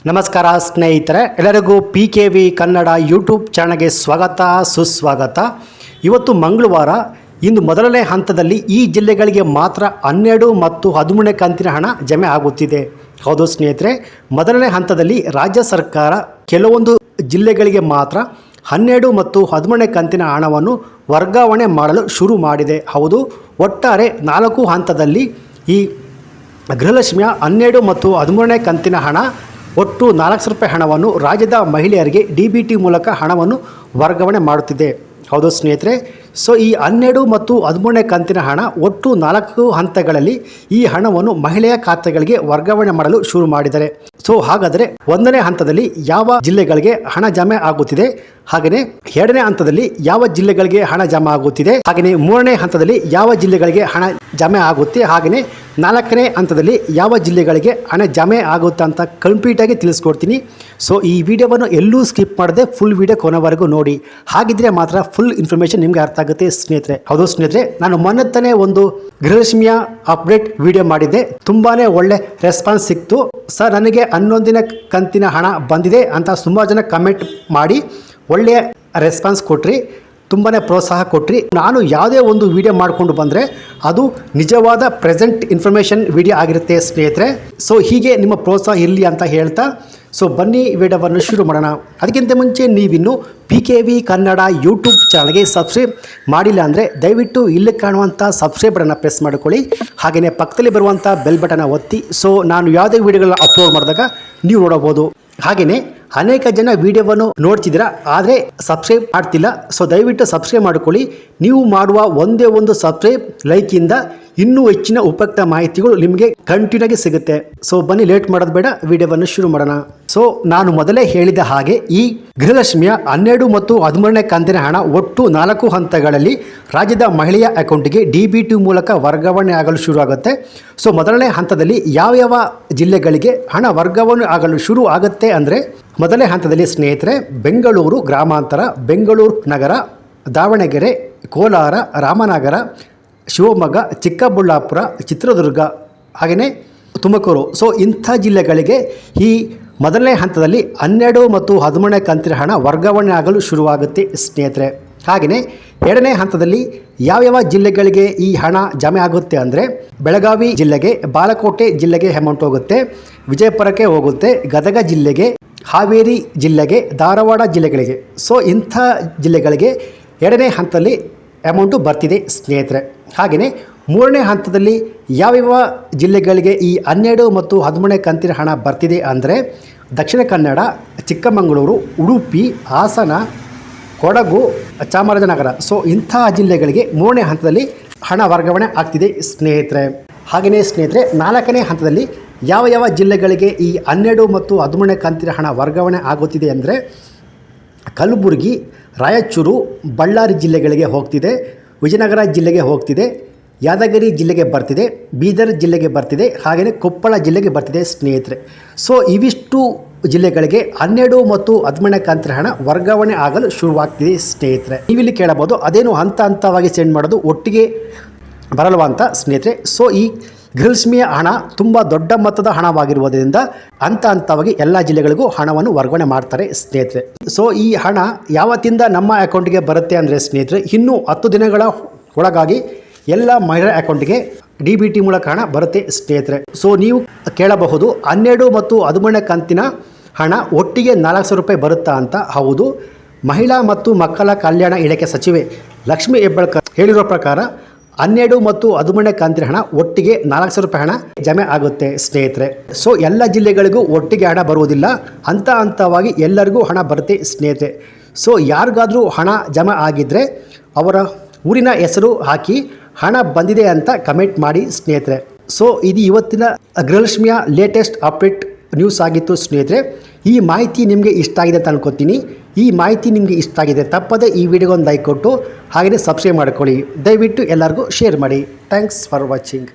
ನಮಸ್ಕಾರ ಸ್ನೇಹಿತರೆ, ಎಲ್ಲರಿಗೂ PKV ಕನ್ನಡ ಯೂಟ್ಯೂಬ್ ಚಾನಲ್ಗೆ ಸ್ವಾಗತ ಸುಸ್ವಾಗತ. ಇವತ್ತು ಮಂಗಳವಾರ. ಇಂದು ಮೊದಲನೇ ಹಂತದಲ್ಲಿ ಈ ಜಿಲ್ಲೆಗಳಿಗೆ ಮಾತ್ರ 12 ಮತ್ತು 13ನೇ ಕಂತಿನ ಹಣ ಜಮೆ ಆಗುತ್ತಿದೆ. ಹೌದು ಸ್ನೇಹಿತರೆ, ಮೊದಲನೇ ಹಂತದಲ್ಲಿ ರಾಜ್ಯ ಸರ್ಕಾರ ಕೆಲವೊಂದು ಜಿಲ್ಲೆಗಳಿಗೆ ಮಾತ್ರ 12 ಮತ್ತು 13ನೇ ಕಂತಿನ ಹಣವನ್ನು ವರ್ಗಾವಣೆ ಮಾಡಲು ಶುರು ಮಾಡಿದೆ. ಹೌದು, ಒಟ್ಟಾರೆ 4 ಹಂತದಲ್ಲಿ ಈ ಗೃಹಲಕ್ಷ್ಮಿಯ 12 ಮತ್ತು 13ನೇ ಕಂತಿನ ಹಣ ಒಟ್ಟು 400 ರೂಪಾಯಿ ಹಣವನ್ನು ರಾಜ್ಯದ ಮಹಿಳೆಯರಿಗೆ DBT ಮೂಲಕ ಹಣವನ್ನು ವರ್ಗಾವಣೆ ಮಾಡುತ್ತಿದೆ. ಹೌದು ಸ್ನೇಹಿತರೆ, ಸೊ ಈ 12 ಮತ್ತು 13ನೇ ಕಂತಿನ ಹಣ ಒಟ್ಟು 4 ಹಂತಗಳಲ್ಲಿ ಈ ಹಣವನ್ನು ಮಹಿಳೆಯ ಖಾತೆಗಳಿಗೆ ವರ್ಗಾವಣೆ ಮಾಡಲು ಶುರು ಮಾಡಿದ್ದಾರೆ. ಸೊ ಹಾಗಾದರೆ 1ನೇ ಹಂತದಲ್ಲಿ ಯಾವ ಜಿಲ್ಲೆಗಳಿಗೆ ಹಣ ಜಮೆ ಆಗುತ್ತಿದೆ, ಹಾಗೆಯೇ 2ನೇ ಹಂತದಲ್ಲಿ ಯಾವ ಜಿಲ್ಲೆಗಳಿಗೆ ಹಣ ಜಮೆ ಆಗುತ್ತಿದೆ, ಹಾಗೆಯೇ 3ನೇ ಹಂತದಲ್ಲಿ ಯಾವ ಜಿಲ್ಲೆಗಳಿಗೆ ಹಣ ಜಮೆ ಆಗುತ್ತೆ, ಹಾಗೆಯೇ 4ನೇ ಹಂತದಲ್ಲಿ ಯಾವ ಜಿಲ್ಲೆಗಳಿಗೆ ಹಣ ಜಮೆ ಆಗುತ್ತೆ ಅಂತ ಕಂಪ್ಲೀಟಾಗಿ ತಿಳಿಸ್ಕೊಡ್ತೀನಿ. ಸೊ ಈ ವಿಡಿಯೋವನ್ನು ಎಲ್ಲೂ ಸ್ಕಿಪ್ ಮಾಡದೆ ಫುಲ್ ವಿಡಿಯೋ ಕೊನೆವರೆಗೂ ನೋಡಿ. ಹಾಗಿದ್ರೆ ಮಾತ್ರ ಫುಲ್ ಇನ್ಫಾರ್ಮೇಷನ್ ನಿಮಗೆ ಅರ್ಥ ಆಗುತ್ತೆ ಸ್ನೇಹಿತರೆ. ಹೌದು ಸ್ನೇಹಿತರೆ, ನಾನು ಮೊನ್ನೆ ಒಂದು ಗೃಹಲಕ್ಷ್ಮಿಯ ಅಪ್ಡೇಟ್ ವಿಡಿಯೋ ಮಾಡಿದ್ದೆ. ತುಂಬಾ ಒಳ್ಳೆ ರೆಸ್ಪಾನ್ಸ್ ಸಿಕ್ತು. ಸರ್, ನನಗೆ 11ನೇ ಕಂತಿನ ಹಣ ಬಂದಿದೆ ಅಂತ ಸುಮಾರು ಜನ ಕಮೆಂಟ್ ಮಾಡಿ ಒಳ್ಳೆಯ ರೆಸ್ಪಾನ್ಸ್ ಕೊಟ್ರಿ, ತುಂಬಾ ಪ್ರೋತ್ಸಾಹ ಕೊಟ್ರಿ. ನಾನು ಯಾವುದೇ ಒಂದು ವಿಡಿಯೋ ಮಾಡಿಕೊಂಡು ಬಂದರೆ ಅದು ನಿಜವಾದ ಪ್ರೆಸೆಂಟ್ ಇನ್ಫಾರ್ಮೇಷನ್ ವಿಡಿಯೋ ಆಗಿರುತ್ತೆ ಸ್ನೇಹಿತರೆ. ಸೊ ಹೀಗೆ ನಿಮ್ಮ ಪ್ರೋತ್ಸಾಹ ಇರಲಿ ಅಂತ ಹೇಳ್ತಾ, ಸೊ ಬನ್ನಿ ವಿಡಿಯೋವನ್ನು ಶುರು ಮಾಡೋಣ. ಅದಕ್ಕಿಂತ ಮುಂಚೆ ನೀವಿನ್ನು PKV ಕನ್ನಡ ಯೂಟ್ಯೂಬ್ ಚಾನಲ್ಗೆ ಸಬ್ಸ್ಕ್ರೈಬ್ ಮಾಡಿಲ್ಲ ಅಂದರೆ ದಯವಿಟ್ಟು ಇಲ್ಲಿ ಕಾಣುವಂಥ ಸಬ್ಸ್ಕ್ರೈಬ್ ಬಟನ್ನ ಪ್ರೆಸ್ ಮಾಡ್ಕೊಳ್ಳಿ. ಹಾಗೆಯೇ ಪಕ್ಕದಲ್ಲಿ ಬರುವಂಥ ಬೆಲ್ ಬಟನ್ನ ಒತ್ತಿ. ಸೊ ನಾನು ಯಾವುದೇ ವಿಡಿಯೋಗಳನ್ನ ಅಪ್ಲೋಡ್ ಮಾಡಿದಾಗ ನೀವು ನೋಡಬಹುದು. ಹಾಗೆಯೇ ಅನೇಕ ಜನ ವಿಡಿಯೋವನ್ನು ನೋಡ್ತಿದ್ದೀರಾ, ಆದರೆ ಸಬ್ಸ್ಕ್ರೈಬ್ ಮಾಡ್ತಿಲ್ಲ. ಸೊ ದಯವಿಟ್ಟು ಸಬ್ಸ್ಕ್ರೈಬ್ ಮಾಡಿಕೊಳ್ಳಿ. ನೀವು ಮಾಡುವ ಒಂದೇ ಒಂದು ಸಬ್ಸ್ಕ್ರೈಬ್ ಲೈಕಿಂದ ಇನ್ನೂ ಹೆಚ್ಚಿನ ಉಪಯುಕ್ತ ಮಾಹಿತಿಗಳು ನಿಮಗೆ ಕಂಟಿನ್ಯೂ ಆಗಿ ಸಿಗುತ್ತೆ. ಸೊ ಬನ್ನಿ, ಲೇಟ್ ಮಾಡೋದು ಬೇಡ, ವಿಡಿಯೋವನ್ನು ಶುರು ಮಾಡೋಣ. ಸೊ ನಾನು ಮೊದಲೇ ಹೇಳಿದ ಹಾಗೆ ಈ ಗೃಹಲಕ್ಷ್ಮಿಯ 12 ಮತ್ತು 13ನೇ ಕಂತಿನ ಹಣ ಒಟ್ಟು 4 ಹಂತಗಳಲ್ಲಿ ರಾಜ್ಯದ ಮಹಿಳೆಯ ಅಕೌಂಟಿಗೆ DBT ಮೂಲಕ ವರ್ಗಾವಣೆ ಆಗಲು ಶುರು ಆಗುತ್ತೆ. ಸೊ ಮೊದಲನೇ ಹಂತದಲ್ಲಿ ಯಾವ ಜಿಲ್ಲೆಗಳಿಗೆ ಹಣ ವರ್ಗಾವಣೆ ಆಗಲು ಶುರು ಆಗುತ್ತೆ ಅಂದರೆ, ಮೊದಲನೇ ಹಂತದಲ್ಲಿ ಸ್ನೇಹಿತರೆ ಬೆಂಗಳೂರು ಗ್ರಾಮಾಂತರ, ಬೆಂಗಳೂರು ನಗರ, ದಾವಣಗೆರೆ, ಕೋಲಾರ, ರಾಮನಗರ, ಶಿವಮೊಗ್ಗ, ಚಿಕ್ಕಬಳ್ಳಾಪುರ, ಚಿತ್ರದುರ್ಗ, ಹಾಗೆಯೇ ತುಮಕೂರು. ಸೊ ಇಂಥ ಜಿಲ್ಲೆಗಳಿಗೆ ಈ ಮೊದಲನೇ ಹಂತದಲ್ಲಿ 12 ಮತ್ತು 13ನೇ ಕಂತಿನ ಹಣ ವರ್ಗಾವಣೆ ಆಗಲು ಶುರುವಾಗುತ್ತೆ ಸ್ನೇಹಿತರೆ. ಹಾಗೆಯೇ 2ನೇ ಹಂತದಲ್ಲಿ ಯಾವ್ಯಾವ ಜಿಲ್ಲೆಗಳಿಗೆ ಈ ಹಣ ಜಮೆ ಆಗುತ್ತೆ ಅಂದರೆ, ಬೆಳಗಾವಿ ಜಿಲ್ಲೆಗೆ, ಬಾಲಕೋಟೆ ಜಿಲ್ಲೆಗೆ ಅಮೌಂಟ್ ಹೋಗುತ್ತೆ, ವಿಜಯಪುರಕ್ಕೆ ಹೋಗುತ್ತೆ, ಗದಗ ಜಿಲ್ಲೆಗೆ, ಹಾವೇರಿ ಜಿಲ್ಲೆಗೆ, ಧಾರವಾಡ ಜಿಲ್ಲೆಗಳಿಗೆ. ಸೊ ಇಂಥ ಜಿಲ್ಲೆಗಳಿಗೆ 2ನೇ ಹಂತದಲ್ಲಿ ಅಮೌಂಟು ಬರ್ತಿದೆ ಸ್ನೇಹಿತರೆ. ಹಾಗೆಯೇ 3ನೇ ಹಂತದಲ್ಲಿ ಯಾವ್ಯಾವ ಜಿಲ್ಲೆಗಳಿಗೆ ಈ 12 ಮತ್ತು 13ನೇ ಕಂತಿನ ಹಣ ಬರ್ತಿದೆ ಅಂದರೆ, ದಕ್ಷಿಣ ಕನ್ನಡ, ಚಿಕ್ಕಮಗಳೂರು, ಉಡುಪಿ, ಹಾಸನ, ಕೊಡಗು, ಚಾಮರಾಜನಗರ. ಸೊ ಇಂಥ ಜಿಲ್ಲೆಗಳಿಗೆ 3ನೇ ಹಂತದಲ್ಲಿ ಹಣ ವರ್ಗಾವಣೆ ಆಗ್ತಿದೆ ಸ್ನೇಹಿತರೆ. ಹಾಗೆಯೇ ಸ್ನೇಹಿತರೆ 4ನೇ ಹಂತದಲ್ಲಿ ಯಾವ ಜಿಲ್ಲೆಗಳಿಗೆ ಈ 12 ಮತ್ತು 13ನೇ ಕಂತಿನ ಹಣ ವರ್ಗಾವಣೆ ಆಗುತ್ತಿದೆ ಅಂದರೆ, ಕಲಬುರಗಿ, ರಾಯಚೂರು, ಬಳ್ಳಾರಿ ಜಿಲ್ಲೆಗಳಿಗೆ ಹೋಗ್ತಿದೆ, ವಿಜಯನಗರ ಜಿಲ್ಲೆಗೆ ಹೋಗ್ತಿದೆ, ಯಾದಗಿರಿ ಜಿಲ್ಲೆಗೆ ಬರ್ತಿದೆ, ಬೀದರ್ ಜಿಲ್ಲೆಗೆ ಬರ್ತಿದೆ, ಹಾಗೆಯೇ ಕೊಪ್ಪಳ ಜಿಲ್ಲೆಗೆ ಬರ್ತಿದೆ ಸ್ನೇಹಿತರೆ. ಸೊ ಇವಿಷ್ಟು ಜಿಲ್ಲೆಗಳಿಗೆ 12 ಮತ್ತು 13ನೇ ಕಂತಿನ ಹಣ ವರ್ಗಾವಣೆ ಆಗಲು ಶುರುವಾಗ್ತಿದೆ ಸ್ನೇಹಿತರೆ. ನೀವಿಲ್ಲಿ ಕೇಳಬಹುದು, ಅದೇನು ಹಂತವಾಗಿ ಸೆಂಡ್ ಮಾಡೋದು, ಒಟ್ಟಿಗೆ ಬರಲ್ವಾ ಅಂತ ಸ್ನೇಹಿತರೆ. ಸೊ ಈ ಗೃಹಲಕ್ಷ್ಮಿಯ ಹಣ ತುಂಬ ದೊಡ್ಡ ಮೊತ್ತದ ಹಣವಾಗಿರುವುದರಿಂದ ಹಂತವಾಗಿ ಎಲ್ಲ ಜಿಲ್ಲೆಗಳಿಗೂ ಹಣವನ್ನು ವರ್ಗಾವಣೆ ಮಾಡ್ತಾರೆ ಸ್ನೇಹಿತರೆ. ಸೊ ಈ ಹಣ ಯಾವತ್ತಿಂದ ನಮ್ಮ ಅಕೌಂಟಿಗೆ ಬರುತ್ತೆ ಅಂದರೆ ಸ್ನೇಹಿತರೆ, ಇನ್ನೂ 10 ದಿನಗಳ ಒಳಗಾಗಿ ಎಲ್ಲ ಮಹಿಳೆಯರ ಅಕೌಂಟಿಗೆ DBT ಮೂಲಕ ಹಣ ಬರುತ್ತೆ ಸ್ನೇಹಿತರೆ. ಸೊ ನೀವು ಕೇಳಬಹುದು, 12 ಮತ್ತು 13ನೇ ಕಂತಿನ ಹಣ ಒಟ್ಟಿಗೆ 400 ರೂಪಾಯಿ ಬರುತ್ತಾ ಅಂತ. ಹೌದು, ಮಹಿಳಾ ಮತ್ತು ಮಕ್ಕಳ ಕಲ್ಯಾಣ ಇಲಾಖೆ ಸಚಿವೆ ಲಕ್ಷ್ಮೀ ಹೆಬ್ಬಾಳ್ಕರ್ ಹೇಳಿರೋ ಪ್ರಕಾರ 12 ಮತ್ತು 13ನೇ ಕಂತಿನ ಹಣ ಒಟ್ಟಿಗೆ 400 ರೂಪಾಯಿ ಹಣ ಜಮೆ ಆಗುತ್ತೆ ಸ್ನೇಹಿತರೆ. ಸೊ ಎಲ್ಲ ಜಿಲ್ಲೆಗಳಿಗೂ ಒಟ್ಟಿಗೆ ಹಣ ಬರುವುದಿಲ್ಲ, ಹಂತವಾಗಿ ಎಲ್ಲರಿಗೂ ಹಣ ಬರುತ್ತೆ ಸ್ನೇಹಿತರೆ. ಸೊ ಯಾರಿಗಾದರೂ ಹಣ ಜಮೆ ಆಗಿದ್ದರೆ ಅವರ ಊರಿನ ಹೆಸರು ಹಾಕಿ ಹಣ ಬಂದಿದೆ ಅಂತ ಕಮೆಂಟ್ ಮಾಡಿ ಸ್ನೇಹಿತರೆ. ಸೊ ಇದು ಇವತ್ತಿನ ಗೃಹಲಕ್ಷ್ಮಿಯ ಲೇಟೆಸ್ಟ್ ಅಪ್ಡೇಟ್ ನ್ಯೂಸ್ ಆಗಿತ್ತು ಸ್ನೇಹಿತರೆ. ಈ ಮಾಹಿತಿ ನಿಮಗೆ ಇಷ್ಟ ಆಗಿದೆ ಅಂತ ಅನ್ಕೋತೀನಿ. ಈ ಮಾಹಿತಿ ನಿಮಗೆ ಇಷ್ಟ ಆಗಿದೆ ತಪ್ಪದೆ ಈ ವಿಡಿಯೋಗೊಂದು ಲೈಕ್ ಕೊಟ್ಟು ಹಾಗೆಯೇ ಸಬ್ಸ್ಕ್ರೈಬ್ ಮಾಡ್ಕೊಳ್ಳಿ. ದಯವಿಟ್ಟು ಎಲ್ಲರಿಗೂ ಶೇರ್ ಮಾಡಿ. Thanks for watching.